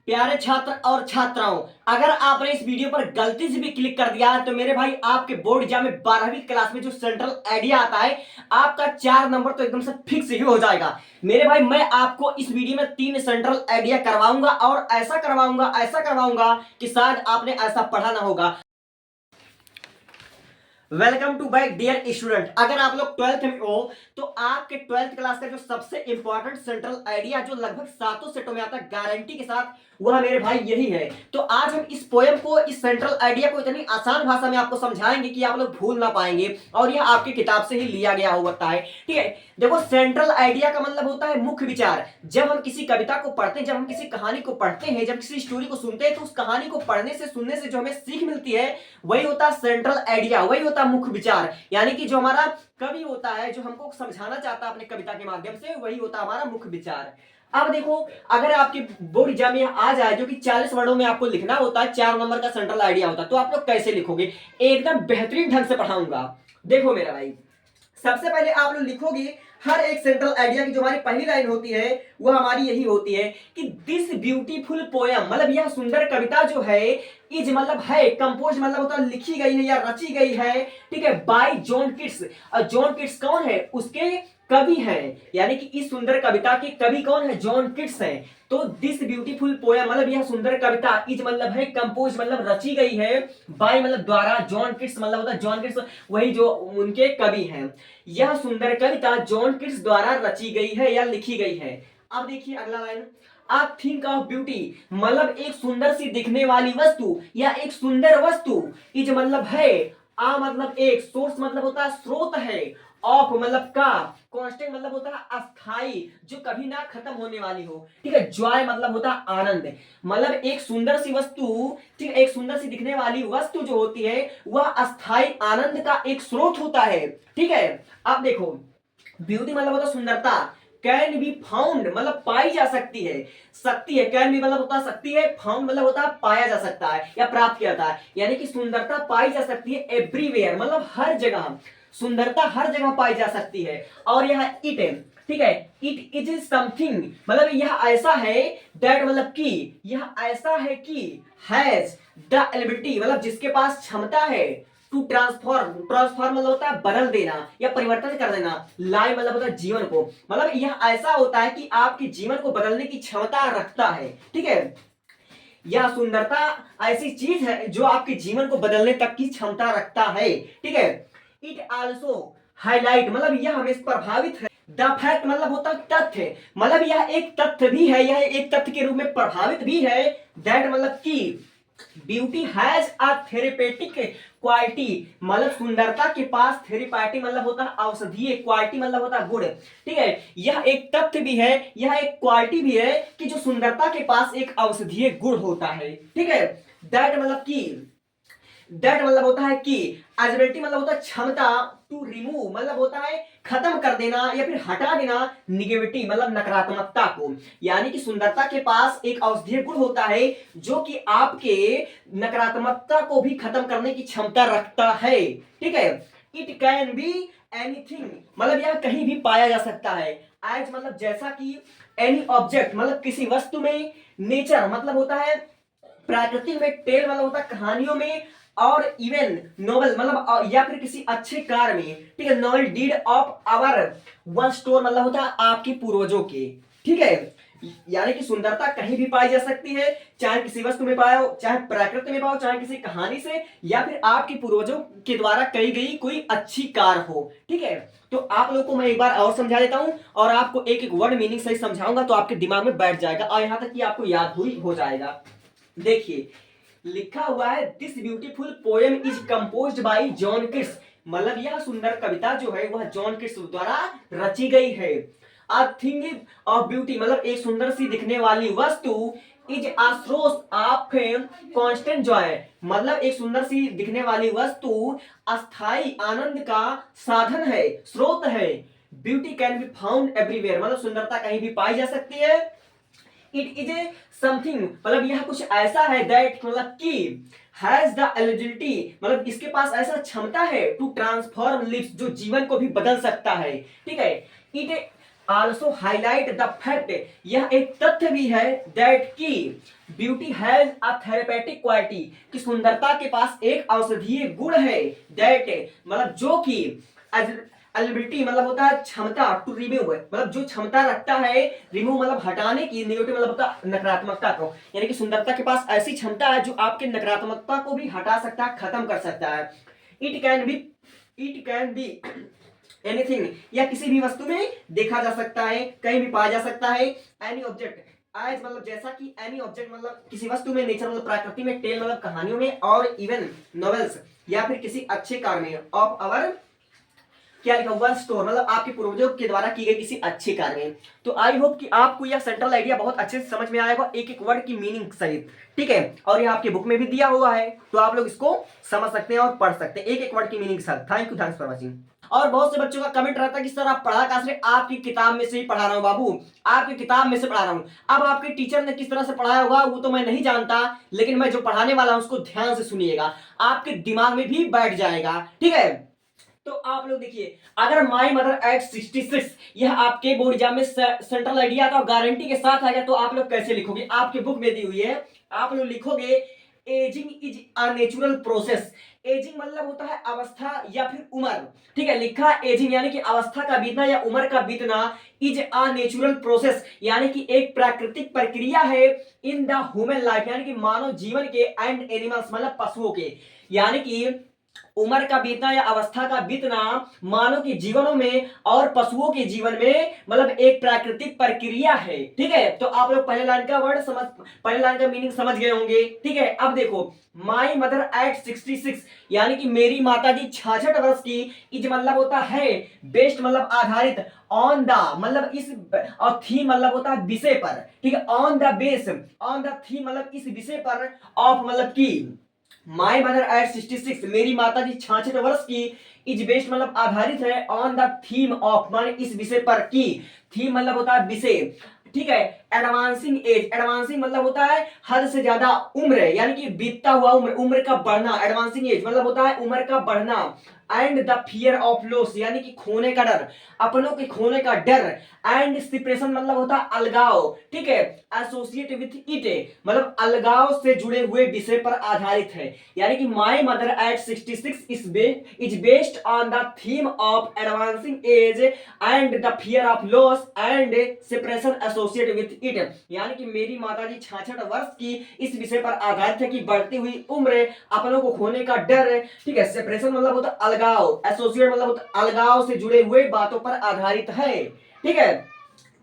प्यारे छात्र और छात्राओं, अगर आपने इस वीडियो पर गलती से भी क्लिक कर दिया है तो मेरे भाई आपके बोर्ड एग्जाम में 12वीं क्लास में जो सेंट्रल आइडिया आता है आपका 4 नंबर तो एकदम से फिक्स ही हो जाएगा। मेरे भाई मैं आपको इस वीडियो में 3 सेंट्रल आइडिया करवाऊंगा और ऐसा करवाऊंगा कि शायद आपने ऐसा पढ़ा ना होगा। Welcome to back dear student. अगर आप लोग 12th में हो तो आपके 12th क्लास का जो सबसे इंपॉर्टेंट सेंट्रल आइडिया जो लगभग 7 सेटों में आता है गारंटी के साथ, वह मेरे भाई यही है। तो आज हम इस पोएम को, इस सेंट्रल आइडिया को इतनी आसान भाषा में आपको समझाएंगे कि आप लोग भूल ना पाएंगे और यह आपकी किताब से ही लिया गया होता है। ठीक है, देखो सेंट्रल आइडिया का मतलब होता है मुख्य विचार। जब हम किसी कविता को पढ़ते हैं, जब हम किसी कहानी को पढ़ते हैं, जब किसी स्टोरी को सुनते हैं तो उस कहानी को पढ़ने से, सुनने से जो हमें सीख मिलती है वही होता है सेंट्रल आइडिया, वही होता है मुख्य विचार। यानी कि जो हमारा कवि होता है, जो हमको समझाना चाहता है अपने कविता के माध्यम से, वही होता है हमारा मुख्य विचार। अब देखो, अगर आपके बोर्ड एग्जाम में आ जाए जो कि 40 वर्डों में आपको लिखना होता है, 4 नंबर का सेंट्रल आइडिया होता है, तो आप लोग कैसे लिखोगे? एकदम बेहतरीन ढंग से पढ़ाऊंगा। देखो मेरा भाई, सबसे पहले आप लोग लिखोगे हर एक सेंट्रल आइडिया की जो हमारी पहली लाइन होती है वह हमारी यही होती है कि दिस ब्यूटीफुल पोयम, मतलब यह सुंदर कविता जो है, इज मतलब है, कंपोज मतलब होता है लिखी गई है या रची गई है, ठीक है, बाय जॉन किट्स। और जॉन किट्स कौन है? उसके कवि हैं। यानी कि इस सुंदर कविता के कवि कौन है? जॉन किट्स हैं। तो दिस ब्यूटीफुल पोयम मतलब यह सुंदर कविता, इज मतलब है, कंपोज मतलब रची गई है, बाय मतलब द्वारा, जॉन किट्स मतलब होता है जॉन किट्स, वही जो उनके कवि हैं। यह सुंदर कविता जॉन किट्स द्वारा रची गई है या लिखी गई है। अब देखिए अगला लाइन, आप थिंक ऑफ ब्यूटी मतलब एक सुंदर सी दिखने वाली वस्तु या एक सुंदर वस्तु, इज मतलब है, आ मतलब एक, सोर्स मतलब होता है स्रोत है, ऑफ मतलब का, कांस्टेंट मतलब होता है अस्थाई, जो कभी ना खत्म होने वाली हो, ठीक है, जॉय मतलब होता है आनंद। मतलब एक सुंदर सी वस्तु, ठीक है, एक सुंदर सी दिखने वाली वस्तु जो होती है वह अस्थाई आनंद का एक स्रोत होता है। ठीक है, अब देखो, ब्यूटी मतलब होता है सुंदरता, कैन बी फाउंड मतलब पाई जा सकती है, सकती है, कैन बी मतलब होता है सकती है, फाउंड मतलब होता है पाया जा सकता है या प्राप्त किया जाता है। यानी कि सुंदरता पाई जा सकती है एवरीवेयर, मतलब हर जगह, सुंदरता हर जगह पाई जा सकती है। और यह इट है, ठीक है, इट इज समथिंग मतलब यह ऐसा है, दैट मतलब कि यह ऐसा है कि, हैज द एबिलिटी मतलब जिसके पास क्षमता है, टू ट्रांसफॉर्म, ट्रांसफॉर्म मतलब होता है बदल देना या परिवर्तन कर देना, लाइफ मतलब होता है जीवन को, मतलब यह ऐसा होता है कि आपके जीवन को बदलने की क्षमता रखता है। ठीक है, यह सुंदरता ऐसी चीज है जो आपके जीवन को बदलने तक की क्षमता रखता है। ठीक है, इट आल्सो हाईलाइट मतलब यह हमें प्रभावित है, द फैक्ट मतलब होता है तथ्य, मतलब यह एक तथ्य भी है, यह एक तथ्य के रूप में प्रभावित भी है, दैट मतलब कि beauty has a therapeutic quality, मतलब सुंदरता के पास थेरेपेटिक मतलब होता है औषधीय, क्वालिटी मतलब होता है गुण। ठीक है, यह एक तथ्य भी है, यह एक क्वालिटी भी है कि जो सुंदरता के पास एक औषधीय गुण होता है। ठीक है, दैट मतलब कि, दैट मतलब होता है कि, एबिलिटी मतलब होता है क्षमता, टू रिमूव मतलब होता है खत्म कर देना या फिर हटा देना, निगेटिविटी मतलब नकारात्मकता को। यानी कि सुंदरता के पास एक औषधीय गुण होता है जो कि आपके नकारात्मकता को भी खत्म करने की क्षमता रखता है। ठीक है, इट कैन बी एनीथिंग मतलब यह कहीं भी पाया जा सकता है, एज मतलब जैसा कि, एनी ऑब्जेक्ट मतलब किसी वस्तु में, नेचर मतलब होता है प्रकृति में, टेल मतलब होता है कहानियों में, और इवन नोवेल मतलब या फिर किसी अच्छे कार्य में। ठीक है, novel deed of our one store मतलब होता है आपके पूर्वजों के। ठीक है, यानी कि सुंदरता कहीं भी पाई जा सकती है, चाहे किसी वस्तु में पाओ, चाहे प्रकृति में पाओ, चाहे किसी कहानी से, या फिर आपके पूर्वजों के द्वारा कही गई कोई अच्छी कार हो। ठीक है, तो आप लोगों को मैं एक बार और समझा देता हूं और आपको एक एक वर्ड मीनिंग सही समझाऊंगा तो आपके दिमाग में बैठ जाएगा और यहां तक कि आपको याद हुई हो जाएगा। देखिए लिखा हुआ है, this beautiful poem is composed bye John Keats, मतलब यह सुंदर कविता जो है वह जॉन किट्स द्वारा रची गई है। अ थिंग ऑफ ब्यूटी मतलब एक सुंदर सी दिखने वाली वस्तु, is a source of constant Joy मतलब एक सुंदर सी दिखने वाली वस्तु अस्थाई आनंद का साधन है, स्रोत है। Beauty can be found everywhere मतलब सुंदरता कहीं भी पाई जा सकती है। इट इज ए समथिंग मतलब यह कुछ ऐसा है, दैट मतलब कि, हैज द एलिजिबिलिटी मतलब इसके पास ऐसा क्षमता है, टू ट्रांसफॉर्म लिव्स जो जीवन को भी बदल सकता है। ठीक है, it also highlight the fact, यह एक तथ्य भी है दैट की beauty has a therapeutic quality, कि सुंदरता के पास एक औषधीय गुण है, दैट मतलब जो कि एलिबिलिटी मतलब होता है क्षमता, टू रिमूव मतलब जो क्षमता रखता है, रिमूव मतलब हटाने की, नेगेटिव मतलब होता है नकारात्मकता को, यानी कि सुंदरता के पास ऐसी क्षमता है जो आपके नकारात्मकता को भी हटा सकता है, खत्म कर सकता है। इट कैन बी एनीथिंग, या किसी भी वस्तु में देखा जा सकता है, कहीं भी पाया जा सकता है। एनी ऑब्जेक्ट एज मतलब जैसा कि एनी ऑब्जेक्ट मतलब किसी वस्तु में, नेचर मतलब प्रकृति में, टेल मतलब कहानियों में, और इवन नॉवेल्स या फिर किसी अच्छे कार्य में, ऑफ अवर क्या लिखा हुआ स्टोर मतलब आपके पूर्वजों के द्वारा की गई किसी अच्छे कार्य में। तो आई होप कि आपको यह सेंट्रल आइडिया बहुत अच्छे से समझ में आएगा, एक एक वर्ड की मीनिंग सहित, ठीक है। और यह आपके बुक में भी दिया हुआ है, तो आप लोग इसको समझ सकते हैं और पढ़ सकते हैं एक एक वर्ड की मीनिंग के साथ। Thank you, thanks for watching. और बहुत से बच्चों का कमेंट रहता है कि सर आप पढ़ा कहां से, आपकी किताब में से ही पढ़ा रहा हूं बाबू, आपकी किताब में से पढ़ा रहा हूं। अब आपके टीचर ने किस तरह से पढ़ाया होगा वो तो मैं नहीं जानता, लेकिन मैं जो पढ़ाने वाला हूं उसको ध्यान से सुनिएगा, आपके दिमाग में भी बैठ जाएगा, ठीक है। तो आप लोग देखिए, अगर माई मदर एट 66 यह आपके बोर्ड एग्जाम में सेंट्रल आइडिया का गारंटी के साथ आ गया, तो आप लोग कैसे लिखोगे, आपके बुक में दी हुई है, आप लोग लिखोगे ageing is a natural process. Ageing मतलब होता है अवस्था या फिर उम्र, ठीक है। लिखा एजिंग यानी कि अवस्था का बीतना या उम्र का बीतना, इज अ नेचुरल प्रोसेस यानी कि एक प्राकृतिक प्रक्रिया है, इन द ह्यूमन लाइफ यानी कि मानव जीवन के, एंड एनिमल्स मतलब पशुओं के, यानी कि उम्र का बीतना या अवस्था का बीतना मानव के जीवनों में और पशुओं के जीवन में मतलब एक प्राकृतिक प्रक्रिया है, ठीक है। तो आप लोग पहले लाइन का वर्ड समझ, पहले लाइन का मीनिंग समझ गए होंगे, ठीक है। अब देखो, माई मदर एट 66 यानी कि मेरी माता जी 66 वर्ष की, इज मतलब होता है बेस्ट मतलब आधारित, ऑन द मतलब इस, और थीम मतलब होता है विषय पर, ठीक है। On the base, on the theme मतलब इस विषय पर, ऑफ मतलब की, माई मदर एट 66 मेरी माता जी 66 वर्ष की, इज बेस्ड मतलब आधारित है, ऑन द थीम ऑफ माने इस विषय पर की, थीम मतलब होता है विषय, ठीक है। एडवांसिंग एज, एडवांसिंग मतलब होता है हद से ज्यादा उम्र, यानी कि बीतता हुआ उम्र, उम्र का बढ़ना, एडवांसिंग एज मतलब होता है उम्र का बढ़ना। And the fear of loss यानी कि खोने का डर, अपनों के खोने का डर। एंड सेपरेशन मतलब होता है अलगाव, ठीक है। एसोसिएट विथ इट मतलब अलगाव से जुड़े हुए विषय पर आधारित है, यानी कि my mother eight 66 is based on the theme of advancing as and the fear of loss and separation associate with it, यानी कि मेरी माताजी 66 वर्ष की इस विषय पर आधारित है कि बढ़ती हुई उम्र, अपनों को खोने का डर, ठीक है। सेपरेशन मतलब होता है अलगाव, एसोसिएट मतलब होता है अलगाव से जुड़े हुए बातों पर आधारित है, ठीक है।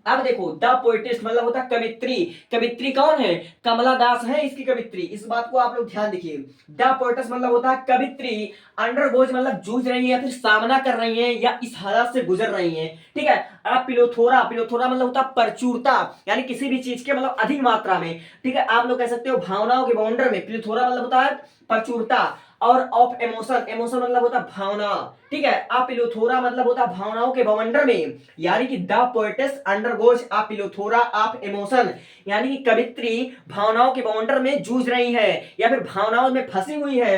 अब देखो, द पोएटिस्ट मतलब होता है कवित्री, कवित्री कौन है, कमला दास है इसकी कवित्री, इस बात को आप लोग ध्यान देखिए। द पोएटिस्ट मतलब होता है कवित्री, अंडरगोज मतलब जूझ रही है या फिर सामना कर रही है या इस हालत से गुजर रही है, ठीक है। अब पिलोथोरा, पिलोथोरा मतलब होता है प्रचुरता, यानी किसी भी चीज के मतलब अधिक मात्रा में, ठीक है। आप लोग कह सकते हो भावनाओं के बाउंडर में, पिलोथोरा मतलब होता है प्रचुरता, और ऑफ इमोशन, इमोशन मतलब होता है भावना, ठीक है। अपिलोथोरा मतलब होता है भावनाओं के बवंडर में, यानी कि the poetess undergoes a plethora of emotion, यानी कि कवित्री भावनाओं के बवंडर में जूझ रही है या फिर भावनाओं में फंसी हुई है।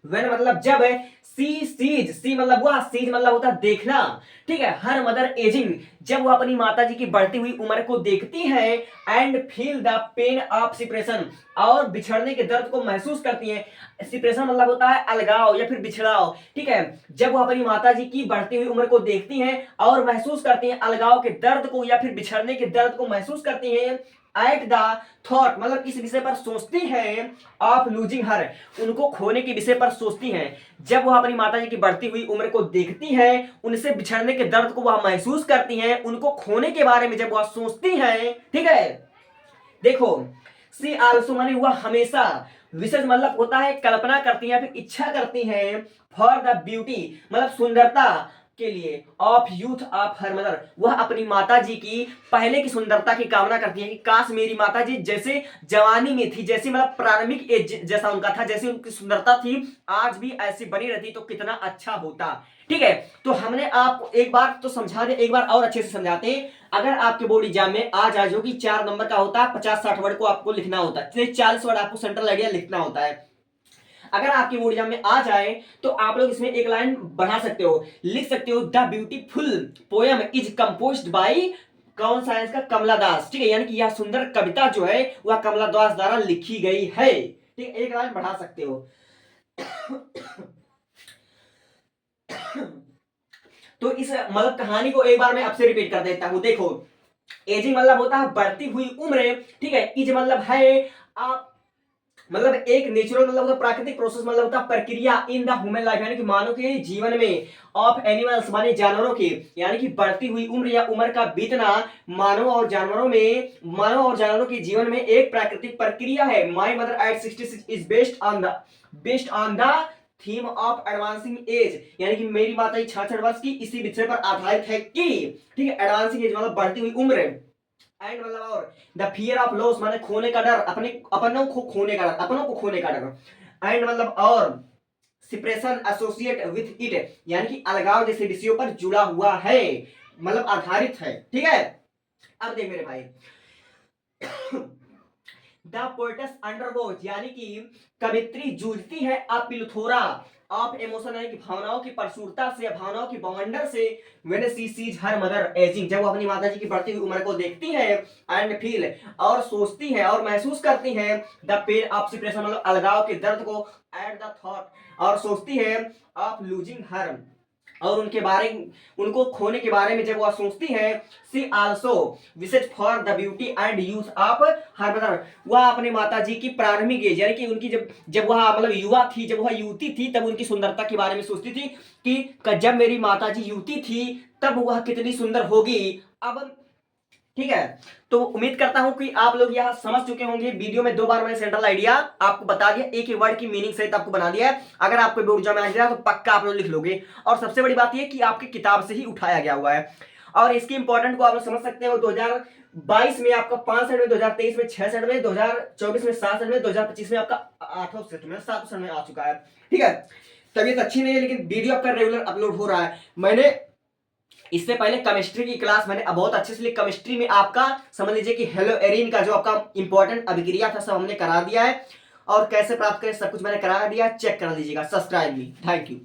वेन मतलब जब, सी सीज, सी मतलब हुआ, सीज मतलब होता है देखना, ठीक है। हर मदर एजिंग जब वो अपनी माता जी की बढ़ती हुई उम्र को देखती है, and feel the pain of separation और बिछड़ने के दर्द को महसूस करती है। सेपरेशन मतलब होता है अलगाव या फिर बिछड़ाव, ठीक है। जब वो अपनी माता जी की बढ़ती हुई उम्र को देखती हैं और महसूस करती हैं अलगाव के दर्द को या फिर बिछड़ने के दर्द को महसूस करती हैं, एट द थॉट मतलब इस विषय पर सोचती हैं, ऑफ लूजिंग हर उनको खोने के विषय पर सोचती हैं। जब वह अपनी माता जी की बढ़ती हुई उम्र को देखती हैं, उनसे बिछड़ने के दर्द को वह महसूस करती हैं, उनको खोने के बारे में जब वह सोचती हैं, ठीक है। देखो, सी आल्सो माने वह हमेशा, विशेष मतलब होता है कल्पना करती है या फिर इच्छा करती हैं, फॉर द ब्यूटी मतलब सुंदरता के लिए, of youth of her mother वह अपनी माता जी की पहले की सुंदरता की कामना करती है कि काश मेरी माता जी जैसे जवानी में थी, जैसे मतलब प्रारंभिक एज जैसा उनका था, जैसे उनकी सुंदरता थी आज भी ऐसी बनी रहती तो कितना अच्छा होता, ठीक है। तो हमने आपको एक बार तो समझा दे, एक बार और अच्छे से समझाते हैं। अगर आपके बोर्ड एग्जाम में आज जो कि 4 नंबर का होता है, 50-60 वर्ड को आपको लिखना होता है, 40 वर्ड आपको सेंट्रल आइडिया लिखना होता है। अगर आपके बोर्ड एग्जाम में आ जाए तो आप लोग इसमें एक लाइन बढ़ा सकते हो, लिख सकते हो the beautiful poem is composed bye कौन सा है इसका, कमला दास। ठीक है, यानी कि यह सुंदर कविता जो है वह कमला दास द्वारा लिखी गई है। ठीक, एक लाइन बढ़ा सकते हो। तो इस मतलब कहानी को एक बार मैं आपसे रिपीट कर देता हूं। देखो, एजिंग मतलब होता है बढ़ती हुई उम्र। ठीक है, इज मतलब है आप मतलब एक नेचुरल मतलब होता है प्राकृतिक प्रोसेस, मतलब होता है प्रक्रिया इन द ह्यूमन लाइफ, यानी कि मानव के जीवन में, ऑफ एनिमल्स माने जानवरों की, यानी कि बढ़ती हुई उम्र या उम्र का बीतना मानव और जानवरों में, मानव और जानवरों के जीवन में एक प्राकृतिक प्रक्रिया है। My mother eight 66 is based on the theme of advancing as, यानी कि मेरी माता 66 वर्ष की इसी विषय पर आधारित है कि, ठीक है, एडवांसिंग एज मतलब बढ़ती हुई उम्र, एंड मतलब और द फियर ऑफ लॉस माने खोने का डर, अपने अपनों को खोने का डर, अपनों को खोने का डर, एंड मतलब और सेपरेशन एसोसिएट विथ इट, यानी कि अलगाव जैसे विषयों पर जुड़ा हुआ है, मतलब आधारित है। ठीक है, अब देख मेरे भाई, द पोएटस अंडरगोज, यानी कि कवित्री जूझती है अपिलथोरा ऑफ इमोशन, यानी कि भावनाओं की प्रचुरता से, भावनाओं की बवंडर से, when she sees her mother ageing, जब वो अपनी माता जी की बढ़ती हुई उम्र को देखती है, एंड फील और सोचती है और महसूस करती है द पेन ऑफ सेपरेशन मतलब अलगाव के दर्द को, एट द थॉट और सोचती है ऑफ लूजिंग हर और उनके बारे, उनको खोने के बारे में जब वह सोचती है, she also wishes for the beauty and youth of her mother, वह अपने माता जी की प्रारंभिक एज, यानी कि उनकी जब जब वह मतलब युवा थी, जब वह युवती थी, तब उनकी सुंदरता के बारे में सोचती थी कि जब मेरी माता जी युवती थी तब वह कितनी सुंदर होगी। अब ठीक है, तो उम्मीद करता हूं कि आप लोग यह समझ चुके होंगे। वीडियो में 2 बार मैंने सेंट्रल आइडिया आपको बता दिया, एक ही वर्ड की मीनिंग सहित आपको बना दिया है। अगर आपको बोर्ड एग्जाम में आ जाए तो पक्का आप लोग लिख लोगे, और सबसे बड़ी बात यह कि आपकी किताब से ही उठाया गया हुआ है। और इसकी इंपॉर्टेंट को आप लोग समझ सकते हो, 2022 में आपका 5 सेट में, 2023 में 6 सेट में, 2024 में 7 सेट में, 2025 में आपका 8वां सेट में, 7 सेट में आ चुका है। ठीक है, तबीयत अच्छी नहीं है लेकिन वीडियो आपका रेगुलर अपलोड हो रहा है। मैंने इससे पहले केमिस्ट्री की क्लास मैंने बहुत अच्छे से केमिस्ट्री में आपका समझ लीजिए कि हेलो एरिन का जो आपका इंपॉर्टेंट अभिक्रिया था सब हमने करा दिया है, और कैसे प्राप्त करें सब कुछ मैंने करा दिया, चेक कर लीजिएगा। Subscribe me, thank you.